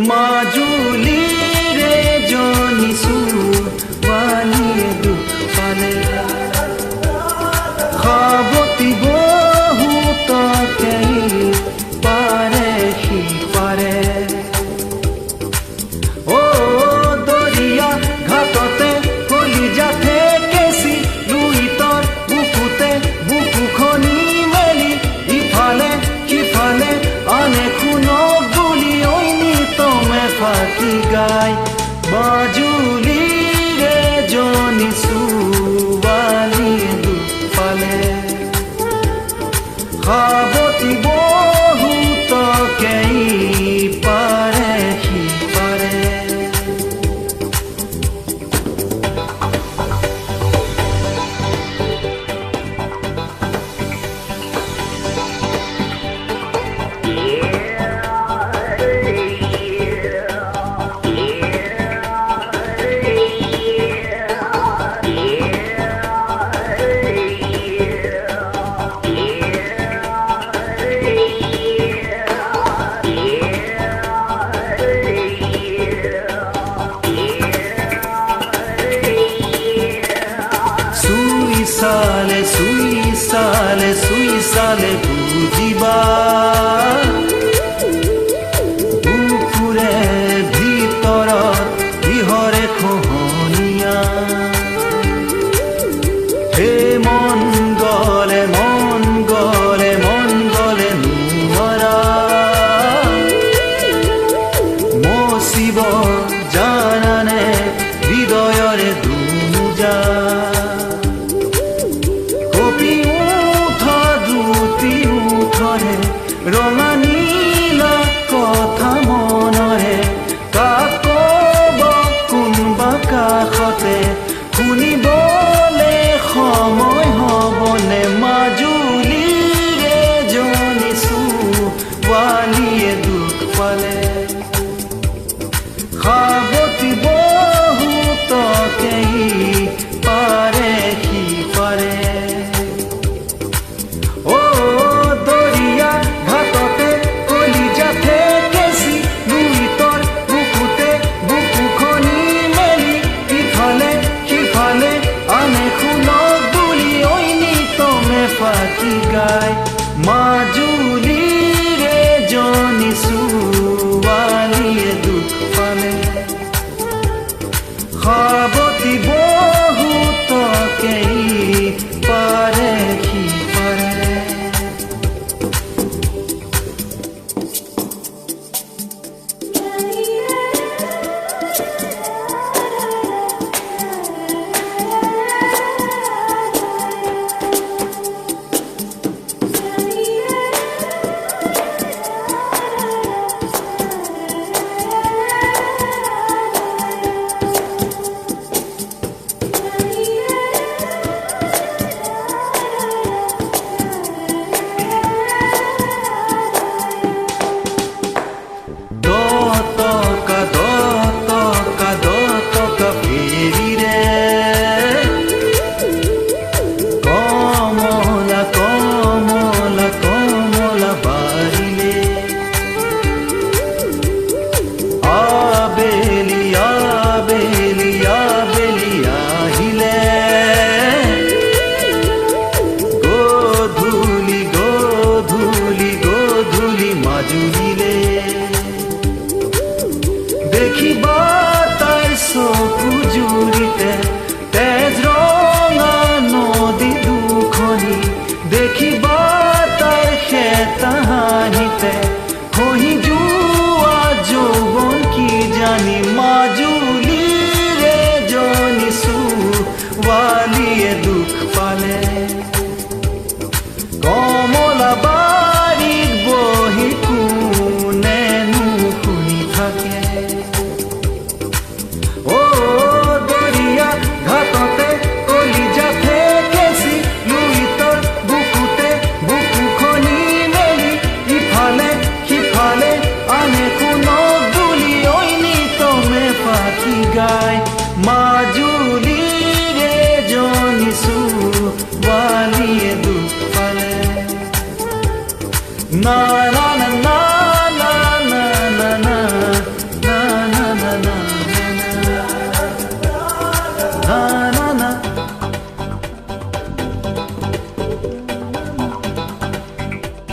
মাজুলীৰে জনিছো ছোৱালীয়ে দুখ পালে সাৱতি বহুতকে পাৰে সিপাৰে অ দৰিয়া ঘাটতে কলিজা থেকেছি লুইতৰ বুকুতে বুকু খনি মেলি ইফালে সিফালে আনে খুনক গুলি ঐনিতমে ফাঁকি গাই মাজুলীৰে জনিছো ছোৱালীয়ে দুখ পালে সাৱতি বহুতকে পাৰে সিপাৰে সুইসালে বুজিবা বুকুৰে ভিতৰত কিহৰে খহনীয়া হে মন গলে নোৱাৰা মচিব জানানে হৃদয়ৰে দুমোজা ৰঙা নীলা কথা মনৰে কাক কোনবা কাষতে শুনিবলে সময় হ'বনে মাজুলীৰে জনিছো ছোৱালীয়ে দুখ পালে সাৱতি বহুতকে পাৰে সিপাৰে ফাঁকি গাই মাজুলীৰে জনিছো ছোৱালীয়ে দুখ পালে সাৱতি বহুতকে পাৰে সিপাৰে দেখিবা তাই চকু জুৰিতে তেজ ৰঙা নদী দুখনি দেখিবা তাই সেতা হাঁহিতে খহি যোৱা যৌৱন কি জানি মাজুলীৰে জনিছো ছোৱালীয়ে দুখ পালে কমলাবাৰীত বহি কোনেনো শুনি থাকে ঘাটতে কলিজা থেকেছি লুইতৰ বুকুতে বুকু খনি মেলি ইফালে সিফালে আনে খুনক গুলি ঐনিতমে ফাঁকি গাই মাজুলীৰে জনিছো ছোৱালীয়ে দুখ পালে না